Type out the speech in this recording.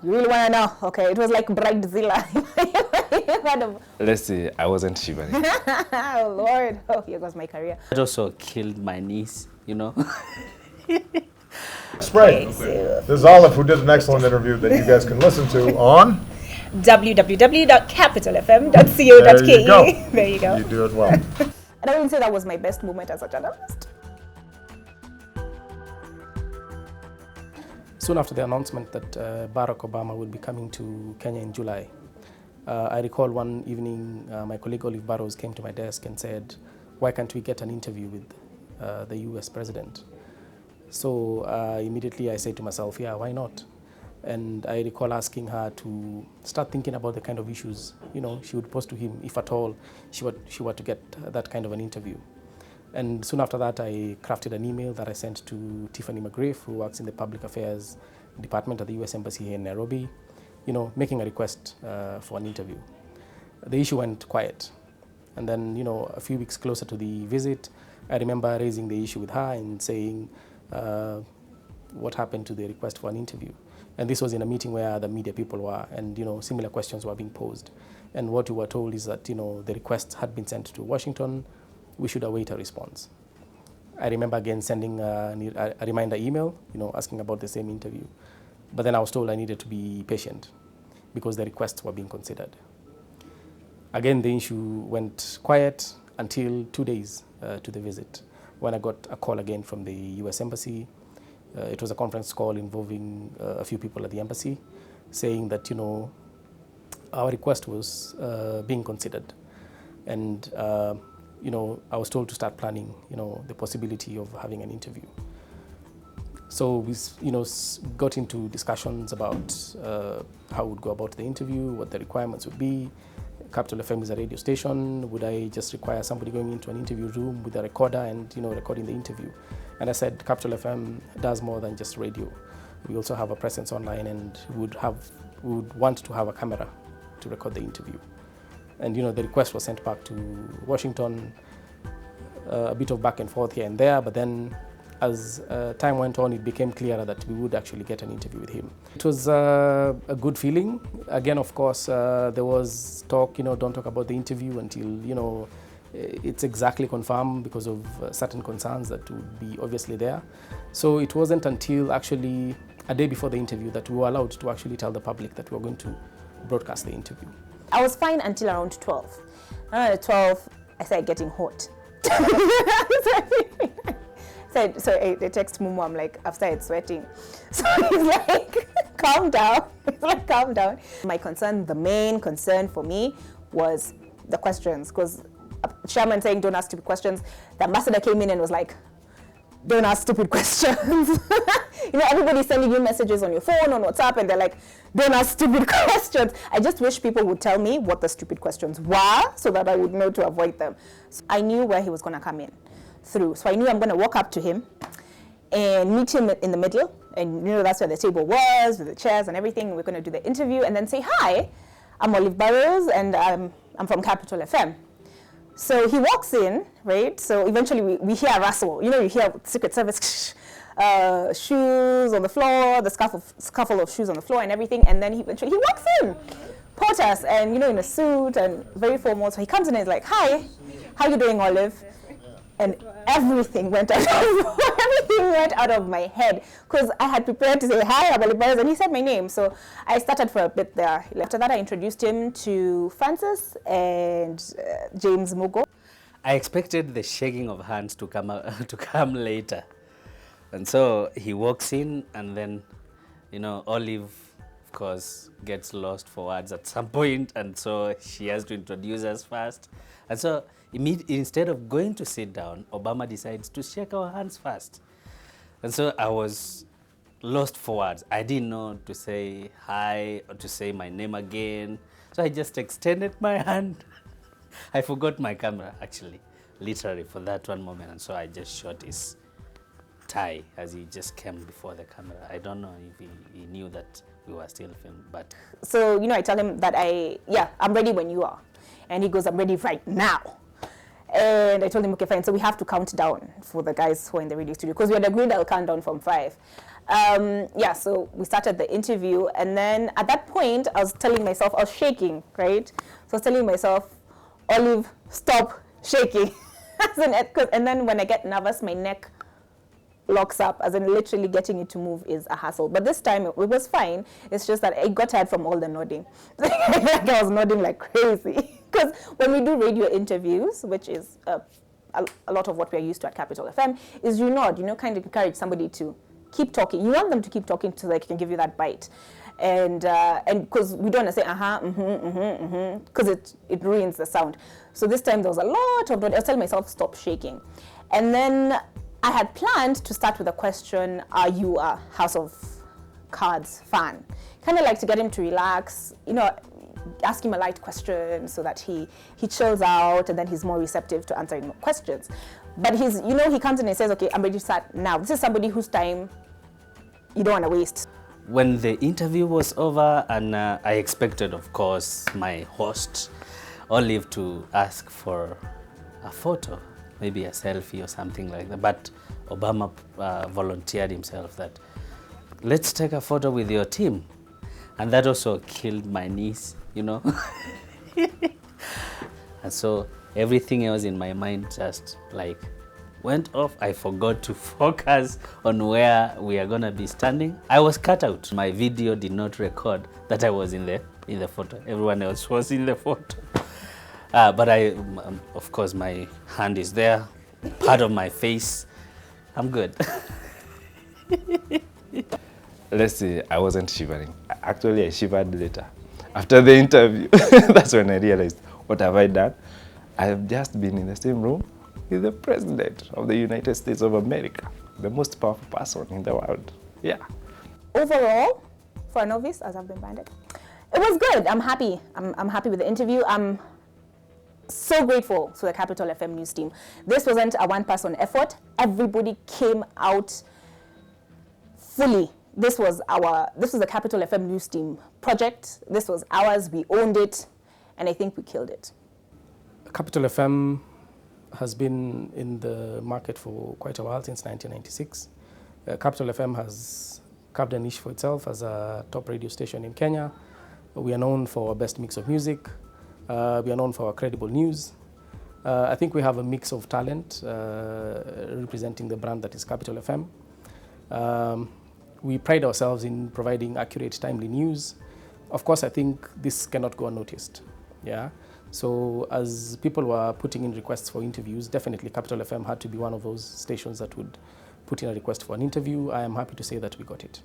You really want to know? Okay, it was like Bridezilla. Let's see, I wasn't shivering. Oh, Lord. Oh, here goes my career. It also killed my niece, you know. Spray. This is Olive, who did an excellent interview that you guys can listen to on www.capitalfm.co.ke. There you go. There you go. You do it well. And I wouldn't say that was my best moment as a journalist. Soon after the announcement that Barack Obama would be coming to Kenya in July, I recall one evening my colleague Olive Barrows came to my desk and said, why can't we get an interview with the US president? So immediately I said to myself, yeah, why not? And I recall asking her to start thinking about the kind of issues, she would pose to him, if at all she were to get that kind of an interview. And soon after that, I crafted an email that I sent to Tiffany McGriff, who works in the Public Affairs Department at the US Embassy here in Nairobi, making a request for an interview. The issue went quiet. And then, a few weeks closer to the visit, I remember raising the issue with her and saying, what happened to the request for an interview? And this was in a meeting where the media people were, and similar questions were being posed. And what we were told is that the request had been sent to Washington. We should await a response. I remember again sending a reminder email, asking about the same interview. But then I was told I needed to be patient because the requests were being considered. Again, the issue went quiet until 2 days to the visit, when I got a call again from the US Embassy. It was a conference call involving a few people at the embassy, saying that, our request was being considered. And I was told to start planning, the possibility of having an interview. So we, got into discussions about how we would go about the interview, what the requirements would be. Capital FM is a radio station. Would I just require somebody going into an interview room with a recorder and, recording the interview? And I said, Capital FM does more than just radio. We also have a presence online and would want to have a camera to record the interview. And the request was sent back to Washington, a bit of back and forth here and there, but then as time went on, it became clearer that we would actually get an interview with him. It was a good feeling. Again, of course, there was talk, don't talk about the interview until, it's exactly confirmed because of certain concerns that would be obviously there. So it wasn't until actually a day before the interview that we were allowed to actually tell the public that we were going to broadcast the interview. I was fine until around 12. Around at 12, I started getting hot. So I text Mumu, I'm like, I've started sweating. So he's like, calm down. He's like, calm down. My concern, the main concern for me was the questions, because Chairman saying don't ask stupid questions. The ambassador came in and was like, don't ask stupid questions. Everybody's sending you messages on your phone, on WhatsApp, and they're like, don't ask stupid questions. I just wish people would tell me what the stupid questions were so that I would know to avoid them. So I knew where he was going to come in through. So I knew I'm going to walk up to him and meet him in the middle. And that's where the table was, with the chairs and everything. We're going to do the interview and then say, hi, I'm Olive Barrows and I'm from Capital FM. So he walks in, right? So eventually we hear a rustle. You hear Secret Service shoes on the floor, the scuffle of shoes on the floor and everything. And then he walks in, POTUS, and in a suit and very formal. So he comes in and he's like, hi, how you doing, Olive? And everything went out of my head because I had prepared to say, hi, I'm Olive Barrows, and he said my name. So I started for a bit there. After that, I introduced him to Francis and James Mugo. I expected the shaking of hands to come later. And so he walks in and then, Olive, of course, gets lost for words at some point. And so she has to introduce us first. And so instead of going to sit down, Obama decides to shake our hands first. And so I was lost for words. I didn't know to say hi or to say my name again. So I just extended my hand. I forgot my camera, actually, literally, for that one moment. And so I just shot his tie as he just came before the camera. I don't know if he knew that we were still filming, but... So, I tell him that I'm ready when you are. And he goes, I'm ready right now. And I told him, okay, fine. So we have to count down for the guys who are in the radio studio because we had agreed I'll count down from 5. Yeah, so we started the interview. And then at that point, I was telling myself, I was shaking, right? So I was telling myself, Olive, stop shaking. And then when I get nervous, my neck locks up, as in literally getting it to move is a hassle. But this time it was fine. It's just that I got tired from all the nodding. I was nodding like crazy. Because when we do radio interviews, which is a lot of what we're used to at Capital FM, is you nod, kind of encourage somebody to keep talking. You want them to keep talking so they can give you that bite. And because we don't want to say, because it ruins the sound. So this time there was a lot of nod. I was telling myself, stop shaking. And then I had planned to start with a question, are you a House of Cards fan? Kind of like to get him to relax, ask him a light question so that he chills out and then he's more receptive to answering questions. But he comes in and says, okay, I'm ready to start now. This is somebody whose time you don't want to waste. When the interview was over, and I expected, of course, my host, Olive, to ask for a photo, maybe a selfie or something like that. But Obama volunteered himself that, let's take a photo with your team. And that also killed my niece, And so everything else in my mind just like went off. I forgot to focus on where we are going to be standing. I was cut out. My video did not record that I was in the photo. Everyone else was in the photo. But of course, my hand is there, part of my face. I'm good. Let's say I wasn't shivering. Actually, I shivered later. After the interview, that's when I realized, what have I done? I have just been in the same room with the President of the United States of America, the most powerful person in the world. Yeah. Overall, for a novice, as I've been branded, it was good. I'm happy. I'm happy with the interview. I'm so grateful to the Capital FM news team. This wasn't a one-person effort. Everybody came out fully. This was the Capital FM news team project. This was ours. We owned it, and I think we killed it. Capital FM has been in the market for quite a while, since 1996. Capital FM has carved a niche for itself as a top radio station in Kenya. We are known for our best mix of music. We are known for our credible news. I think we have a mix of talent representing the brand that is Capital FM. We pride ourselves in providing accurate, timely news. Of course, I think this cannot go unnoticed. Yeah. So as people were putting in requests for interviews, definitely Capital FM had to be one of those stations that would put in a request for an interview. I am happy to say that we got it.